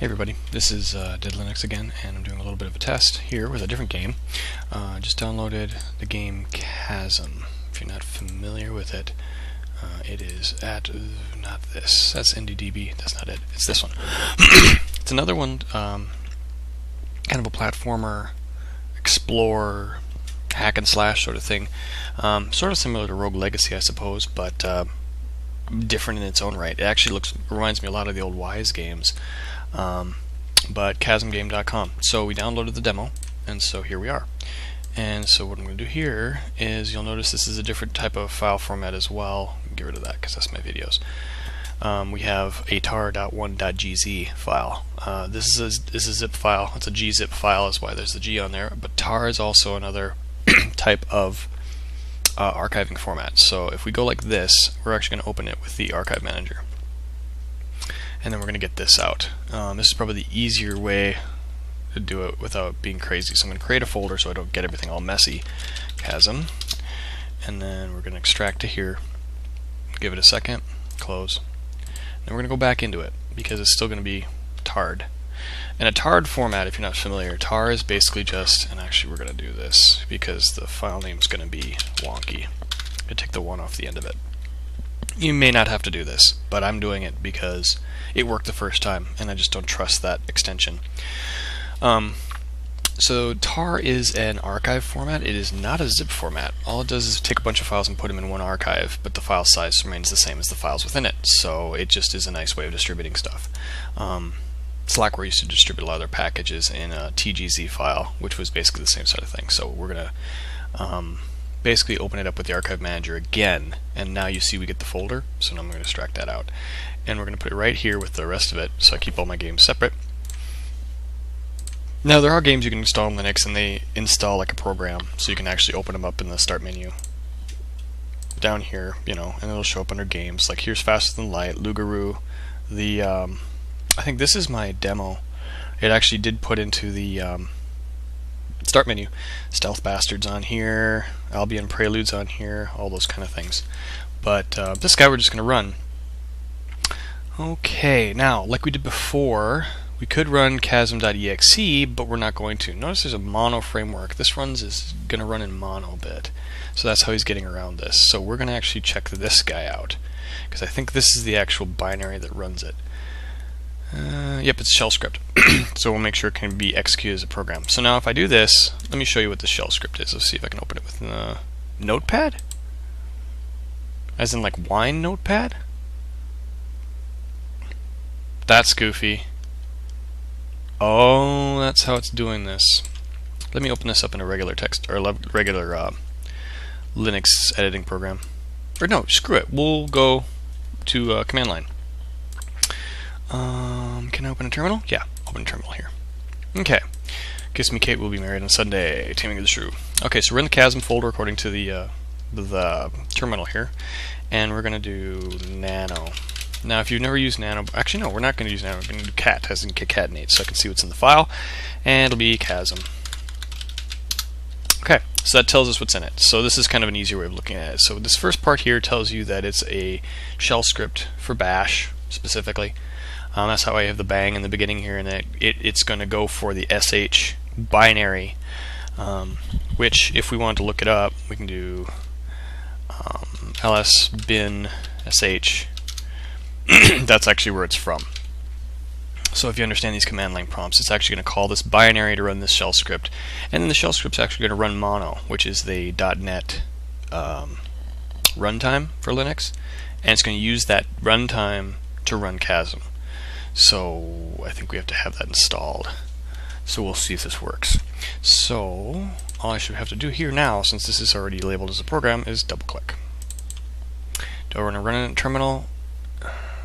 Hey everybody, this is Deadlinux again, and I'm doing a little bit of a test here with a different game. Just downloaded the game Chasm. If you're not familiar with it, it is at, not this, that's NDDB, that's not it, it's this one. It's another one, kind of a platformer, explorer, hack and slash sort of thing. Sort of similar to Rogue Legacy, I suppose, but different in its own right. It actually reminds me a lot of the old Wise games. But chasmgame.com. So we downloaded the demo, and so here we are. And so what I'm going to do here is, you'll notice this is a different type of file format as well. Get rid of that because that's my videos. We have a tar.1.gz file. This is a zip file. It's a gzip file, is why there's the G on there. But tar is also another type of archiving format. So if we go like this, we're actually going to open it with the archive manager. And then we're going to get this out. This is probably the easier way to do it without being crazy. So I'm going to create a folder so I don't get everything all messy. Chasm. And then we're going to extract to here. Give it a second. Close. Then we're going to go back into it because it's still going to be tarred. In a tarred format, if you're not familiar, tar is basically just, and actually we're going to do this because the file name is going to be wonky. I'm going to take the one off the end of it. You may not have to do this, but I'm doing it because it worked the first time, and I just don't trust that extension. So tar is an archive format. It is not a zip format. All it does is take a bunch of files and put them in one archive, but the file size remains the same as the files within it. So it just is a nice way of distributing stuff. Slackware used to distribute a lot of their packages in a TGZ file, which was basically the same sort of thing. So we're going to basically open it up with the archive manager again, and now you see we get the folder. So now I'm going to extract that out, and we're going to put it right here with the rest of it, so I keep all my games separate. Now there are games you can install in Linux, and they install like a program, so you can actually open them up in the start menu down here, you know, and it'll show up under games. Like here's Faster Than Light, Lugaroo. The I think this is my demo. It actually did put into the start menu. Stealth Bastards on here, Albion Preludes on here, all those kind of things. But this guy we're just going to run. Okay, now like we did before, we could run chasm.exe, but we're not going to. Notice there's a mono framework. This is going to run in mono bit. So that's how he's getting around this. So we're going to actually check this guy out, because I think this is the actual binary that runs it. Yep, it's shell script. So we'll make sure it can be executed as a program. So now if I do this, let me show you what the shell script is. Let's see if I can open it with Notepad? As in like wine notepad? That's goofy. Oh, that's how it's doing this. Let me open this up in a regular text, or regular Linux editing program. Or no, screw it. We'll go to command line. Can I open a terminal? Yeah, open a terminal here. Okay. Kiss Me Kate, Will Be Married on Sunday. Taming of the Shrew. Okay, so we're in the Chasm folder according to the terminal here, and we're going to do nano. Now, if you've never used nano, actually no, we're not going to use nano. We're going to do cat, as in concatenate, so I can see what's in the file, and it'll be Chasm. Okay, so that tells us what's in it. So this is kind of an easier way of looking at it. So this first part here tells you that it's a shell script for bash, specifically. That's how I have the bang in the beginning here, and that it's going to go for the sh binary, which if we want to look it up, we can do ls bin sh. That's actually where it's from. So if you understand these command line prompts, it's actually going to call this binary to run this shell script, and then the shell script's actually going to run mono, which is the .NET runtime for Linux, and it's going to use that runtime to run Chasm. So I think we have to have that installed. So we'll see if this works. So all I should have to do here now, since this is already labeled as a program, is double click. Do I want to run it in terminal?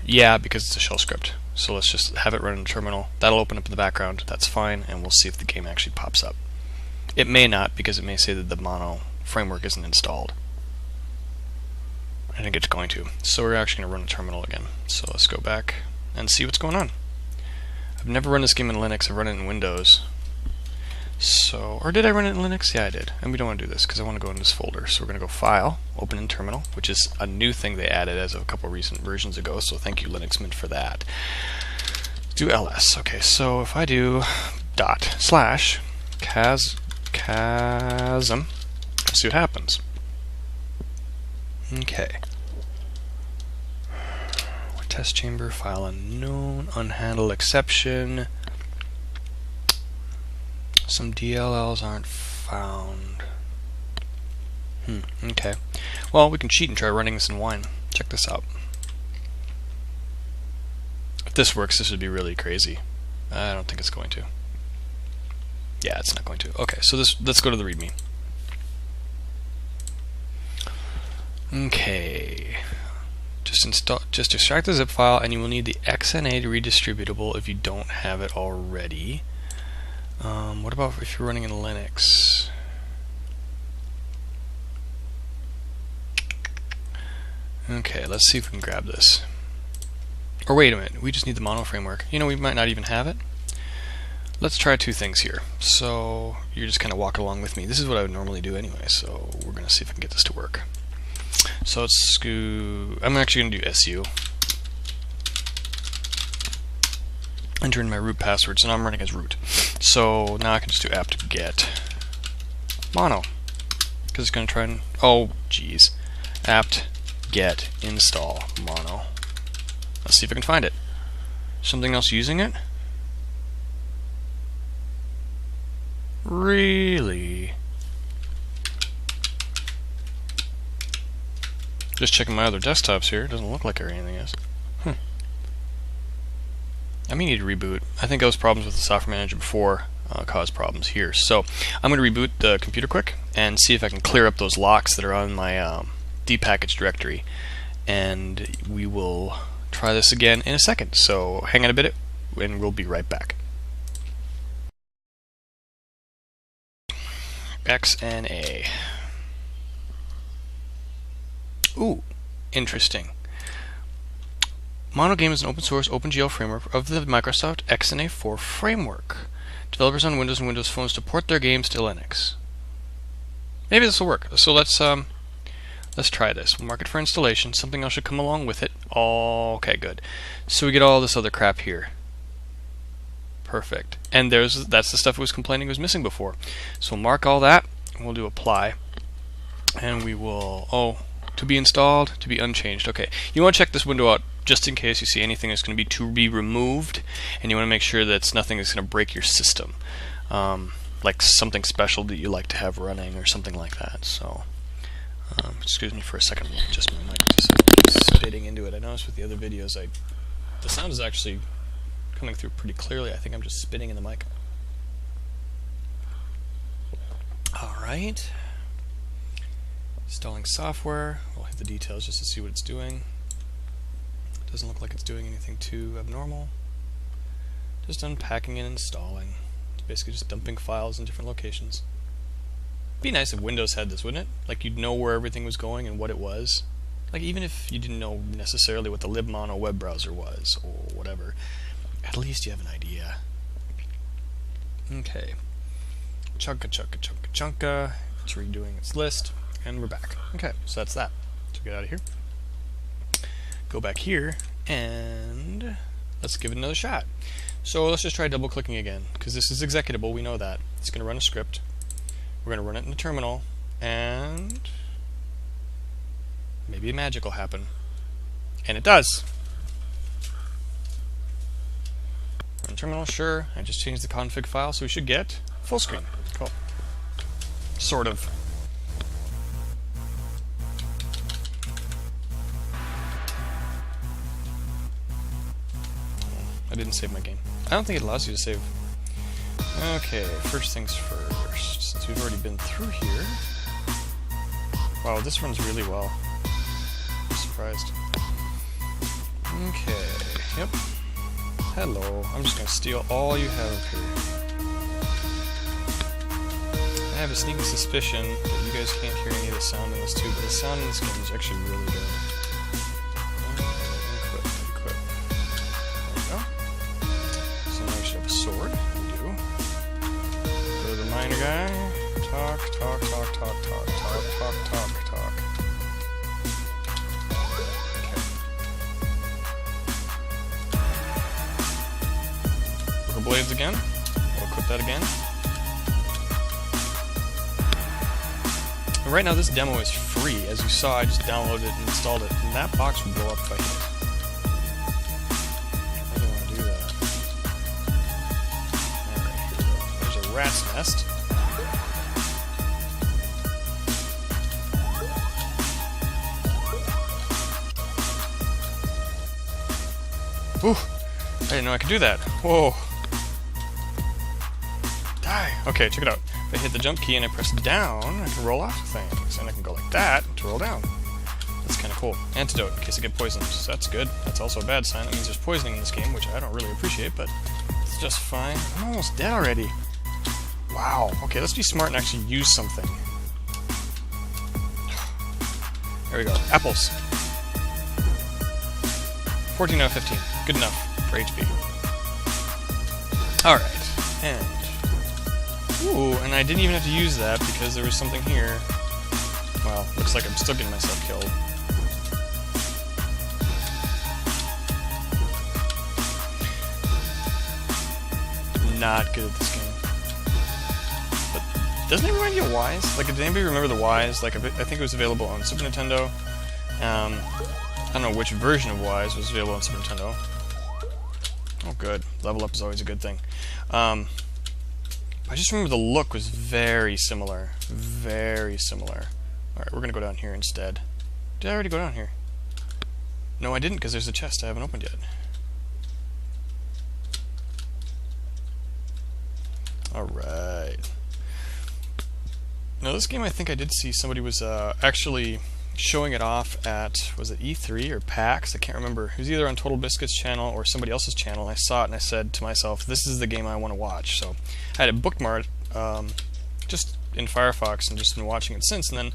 Yeah, because it's a shell script. So let's just have it run in a terminal. That'll open up in the background. That's fine, and we'll see if the game actually pops up. It may not, because it may say that the mono framework isn't installed. I think it's going to. So we're actually going to run a terminal again. So let's go back and see what's going on. I've never run this game in Linux. I've run it in Windows. So, or did I run it in Linux? Yeah, I did. And we don't want to do this because I want to go in this folder. So we're going to go File, Open in Terminal, which is a new thing they added as of a couple recent versions ago. So thank you, Linux Mint, for that. do ls. Okay, so if I do dot slash chasm, let's see what happens. Okay. Test chamber, file unknown, unhandled exception. Some DLLs aren't found. Okay. Well, we can cheat and try running this in wine. Check this out. If this works, this would be really crazy. I don't think it's going to. Yeah, it's not going to. Okay, so let's go to the README. Okay. Just extract the zip file, and you will need the XNA to redistributable if you don't have it already. What about if you're running in Linux? Okay, let's see if we can grab this. Or wait a minute, we just need the mono framework. You know, we might not even have it. Let's try two things here. So you're just kind of walking along with me. This is what I would normally do anyway, so we're going to see if I can get this to work. So let's go. I'm actually going to do SU. Enter in my root password, so now I'm running as root. So now I can just do apt get mono, because it's going to try and, oh geez, apt get install mono. Let's see if I can find it. Something else using it? Really? Just checking my other desktops here. It doesn't look like anything is. I may need to reboot. I think those problems with the software manager before caused problems here. So I'm going to reboot the computer quick and see if I can clear up those locks that are on my dpackage directory. And we will try this again in a second. So hang on a bit and we'll be right back. XNA. Ooh, interesting. MonoGame is an open source OpenGL framework of the Microsoft XNA 4 framework. Developers on Windows and Windows phones to port their games to Linux. Maybe this will work. So let's try this. We'll mark it for installation. Something else should come along with it. Okay, good. So we get all this other crap here. Perfect. And that's the stuff it was complaining was missing before. So we'll mark all that. And we'll do apply. And we will, to be installed, to be unchanged. Okay. You want to check this window out just in case you see anything that's going to be removed, and you want to make sure that it's nothing that's going to break your system. Like something special that you like to have running or something like that. So, excuse me for a second. Just my mic just spitting into it. I noticed with the other videos, the sound is actually coming through pretty clearly. I think I'm just spitting in the mic. Alright. Installing software. We'll hit the details just to see what it's doing. Doesn't look like it's doing anything too abnormal. Just unpacking and installing. It's basically just dumping files in different locations. It'd be nice if Windows had this, wouldn't it? Like you'd know where everything was going and what it was. Like even if you didn't know necessarily what the libmono web browser was or whatever, at least you have an idea. Okay. Chunka. It's redoing its list, and we're back. Okay, so that's that. So get out of here. Go back here, and let's give it another shot. So let's just try double-clicking again, because this is executable, we know that. It's going to run a script. We're going to run it in the terminal, and maybe magic will happen. And it does! Run terminal, sure. I just changed the config file, so we should get full screen. Cool. Sort of. I didn't save my game. I don't think it allows you to save. Okay, first things first. Since we've already been through here. Wow, this runs really well. I'm surprised. Okay, yep. Hello. I'm just going to steal all you have up here. I have a sneaking suspicion that you guys can't hear any of the sound in this too, but the sound in this game is actually really good. Equip. There we go. So now we should have a sword. We do. Go to the miner guy. Talk. Okay. blades again. I'll equip that again. And right now this demo is free. As you saw, I just downloaded it and installed it, and that box would blow up if I hit it. I don't want to do that. Alright, here we go. There's a rat's nest. Ooh, I didn't know I could do that. Whoa. Die. Okay, check it out. If I hit the jump key and I press down, I can roll off things. And I can go like that to roll down. That's kind of cool. Antidote in case I get poisoned. So that's good. That's also a bad sign. That means there's poisoning in this game, which I don't really appreciate, but it's just fine. I'm almost dead already. Wow. Okay, let's be smart and actually use something. There we go. Apples. 14 out of 15. Good enough for HP. Alright. And... ooh, and I didn't even have to use that because there was something here. Well, looks like I'm still getting myself killed. Not good at this game. But doesn't it remind you of Wise? Like, did anybody remember the Wise? Like, I think it was available on Super Nintendo. I don't know which version of Wise was available on Super Nintendo. Oh, good. Level up is always a good thing. I just remember the look was very similar. Very similar. Alright, we're going to go down here instead. Did I already go down here? No, I didn't, because there's a chest I haven't opened yet. Alright. Now, this game, I think I did see somebody was actually showing it off at, was it E3 or PAX? I can't remember. It was either on Total Biscuit's channel or somebody else's channel. I saw it and I said to myself, this is the game I want to watch. So I had it bookmarked just in Firefox and just been watching it since. And then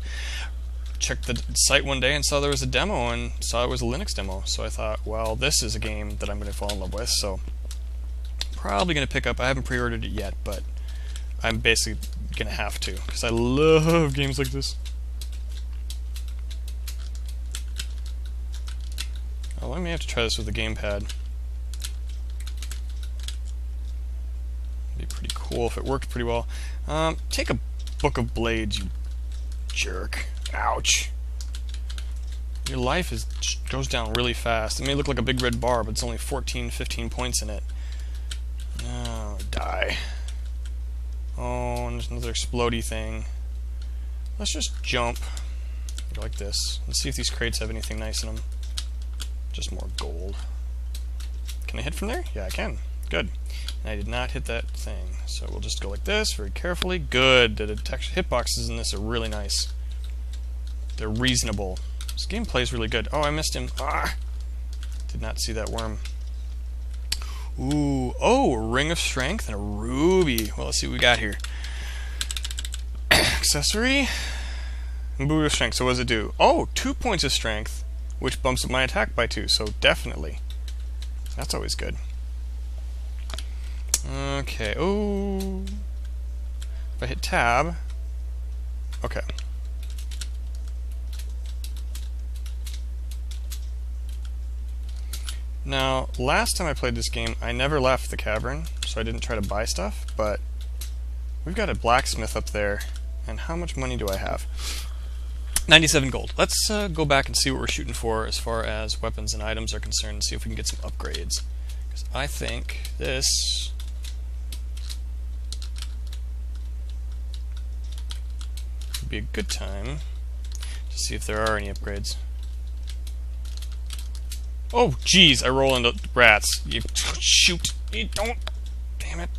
checked the site one day and saw there was a demo and saw it was a Linux demo. So I thought, well, this is a game that I'm going to fall in love with. So probably going to pick up. I haven't pre-ordered it yet, but I'm basically going to have to because I love games like this. Oh, I may have to try this with the gamepad. It'd be pretty cool if it worked pretty well. Take a book of blades, you jerk. Ouch. Your life goes down really fast. It may look like a big red bar, but it's only 14, 15 points in it. Oh, die. Oh, and there's another explodey thing. Let's just jump. Go like this. Let's see if these crates have anything nice in them. Just more gold. Can I hit from there? Yeah, I can. Good. And I did not hit that thing. So we'll just go like this, very carefully. Good. The hitboxes in this are really nice. They're reasonable. This gameplay is really good. Oh, I missed him. Ah! Did not see that worm. Ooh. Oh, a ring of strength and a ruby. Well, let's see what we got here. Accessory. And boot of strength. So what does it do? Oh, 2 points of strength, which bumps up my attack by 2, so definitely. That's always good. Okay, oh. If I hit tab. Okay. Now, last time I played this game, I never left the cavern, so I didn't try to buy stuff, but we've got a blacksmith up there, and how much money do I have? 97 gold. Let's go back and see what we're shooting for as far as weapons and items are concerned and see if we can get some upgrades. Because I think this would be a good time to see if there are any upgrades. Oh, jeez, I roll into rats. You shoot. You don't. Damn it.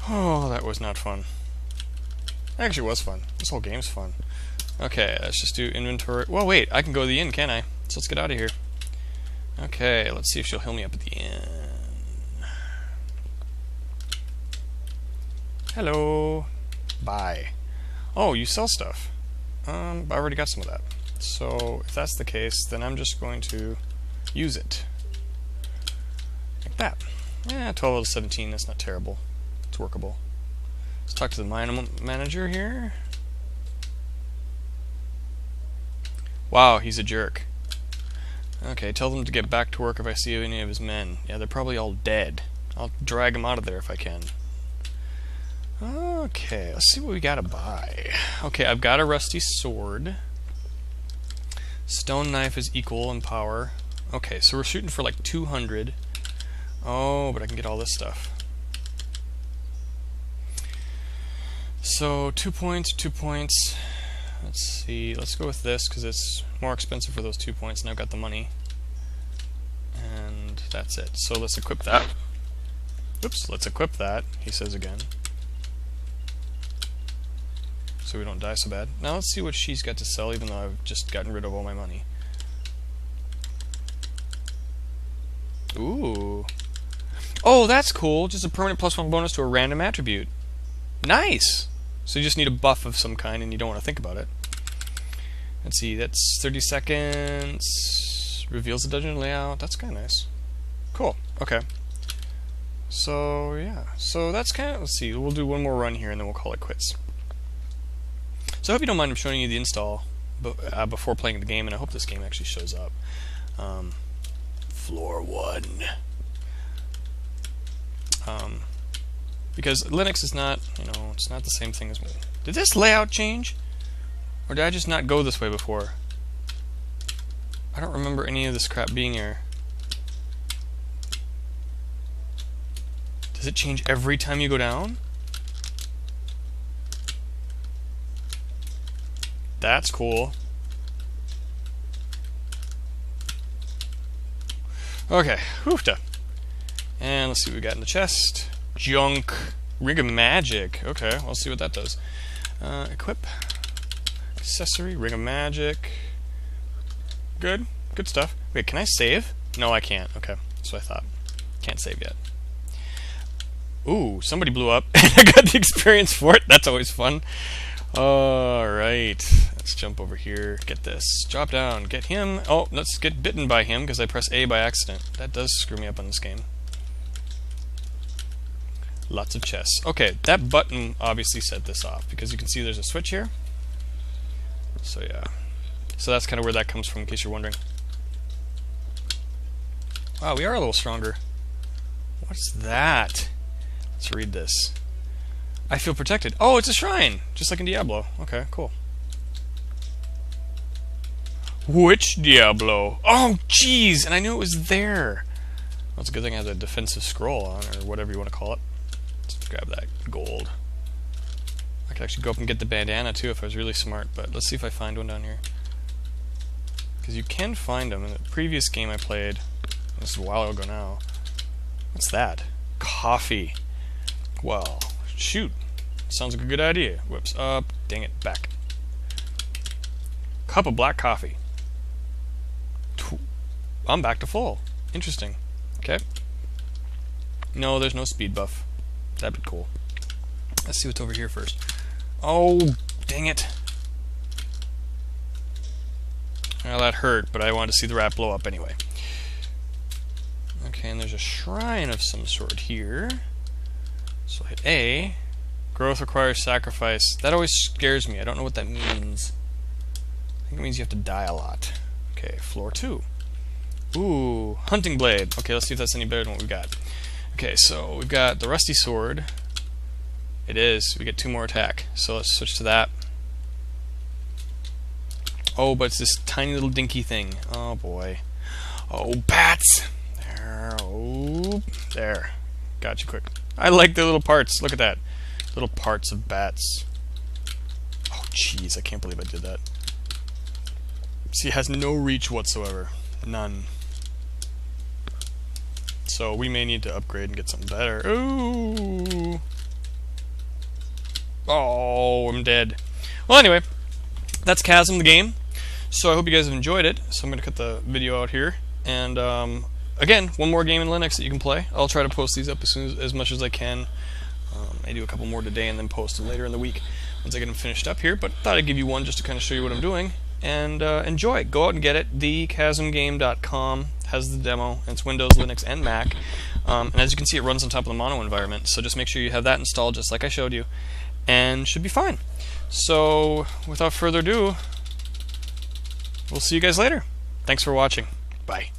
Oh, that was not fun. Actually, it was fun. This whole game's fun. Okay, let's just do inventory. Well, wait, I can go to the inn, can I? So let's get out of here. Okay, let's see if she'll heal me up at the inn. Hello. Buy. Oh, you sell stuff. I already got some of that. So, if that's the case, then I'm just going to use it. Like that. Yeah, 12 out of 17, that's not terrible. It's workable. Let's talk to the mine manager here. Wow, he's a jerk. Okay, tell them to get back to work if I see any of his men. Yeah, they're probably all dead. I'll drag them out of there if I can. Okay, let's see what we gotta buy. Okay, I've got a rusty sword. Stone knife is equal in power. Okay, so we're shooting for like 200. Oh, but I can get all this stuff. So 2 points, 2 points. Let's see, let's go with this because it's more expensive for those 2 points and I've got the money. And that's it. So let's equip that. Oops, let's equip that, he says again. So we don't die so bad. Now let's see what she's got to sell, even though I've just gotten rid of all my money. Ooh. Oh, that's cool. Just a permanent +1 bonus to a random attribute. Nice! So you just need a buff of some kind and you don't want to think about it. Let's see, that's 30 seconds. Reveals the dungeon layout. That's kind of nice. Cool. Okay. So, yeah. So that's kind of... Let's see, we'll do one more run here and then we'll call it quits. So I hope you don't mind I'm showing you the install before playing the game, and I hope this game actually shows up. Floor 1. Because Linux is not, you know, it's not the same thing as... Did this layout change? Or did I just not go this way before? I don't remember any of this crap being here. Does it change every time you go down? That's cool. Okay, whoofta. And let's see what we got in the chest. Junk. Ring of Magic. Okay, we'll see what that does. Equip. Accessory. Ring of Magic. Good. Good stuff. Wait, can I save? No, I can't. Okay, that's what I thought. Can't save yet. Ooh, somebody blew up. I got the experience for it. That's always fun. Alright, let's jump over here, get this, drop down, get him. Oh, let's get bitten by him because I press A by accident. That does screw me up on this game. Lots of chests. Okay, that button obviously set this off because you can see there's a switch here. So yeah, so that's kind of where that comes from in case you're wondering. Wow, we are a little stronger. What's that? Let's read this. I feel protected. Oh, it's a shrine! Just like in Diablo. Okay, cool. Which Diablo? Oh, jeez! And I knew it was there! Well, it's a good thing I have the defensive scroll on, or whatever you want to call it. Let's grab that gold. I could actually go up and get the bandana, too, if I was really smart, but let's see if I find one down here. Because you can find them. In the previous game I played, this is a while ago now. What's that? Coffee. Well, shoot. Sounds like a good idea. Whoops. Dang it. Back. Cup of black coffee. I'm back to full. Interesting. Okay. No, there's no speed buff. That'd be cool. Let's see what's over here first. Oh, dang it. Well, that hurt, but I wanted to see the rat blow up anyway. Okay, and there's a shrine of some sort here. So I'll hit A. Growth requires sacrifice. That always scares me. I don't know what that means. I think it means you have to die a lot. Okay, floor 2. Ooh, hunting blade. Okay, let's see if that's any better than what we got. Okay, so we've got the rusty sword. It is. We get 2 more attack. So let's switch to that. Oh, but it's this tiny little dinky thing. Oh boy. Oh, bats! There. Oh, there. Got you quick. I like the little parts. Look at that. Little parts of bats. Oh, jeez, I can't believe I did that. See, it has no reach whatsoever. None. So we may need to upgrade and get something better. Ooh. Oh, I'm dead. Well, anyway, that's Chasm, the game. So I hope you guys have enjoyed it. So I'm going to cut the video out here. And again, one more game in Linux that you can play. I'll try to post these up as much as I can. I do a couple more today and then post them later in the week once I get them finished up here. But thought I'd give you one just to kind of show you what I'm doing. And enjoy. Go out and get it. thechasmgame.com has the demo. It's Windows, Linux, and Mac. And as you can see, it runs on top of the mono environment. So just make sure you have that installed just like I showed you. And should be fine. So without further ado, we'll see you guys later. Thanks for watching. Bye.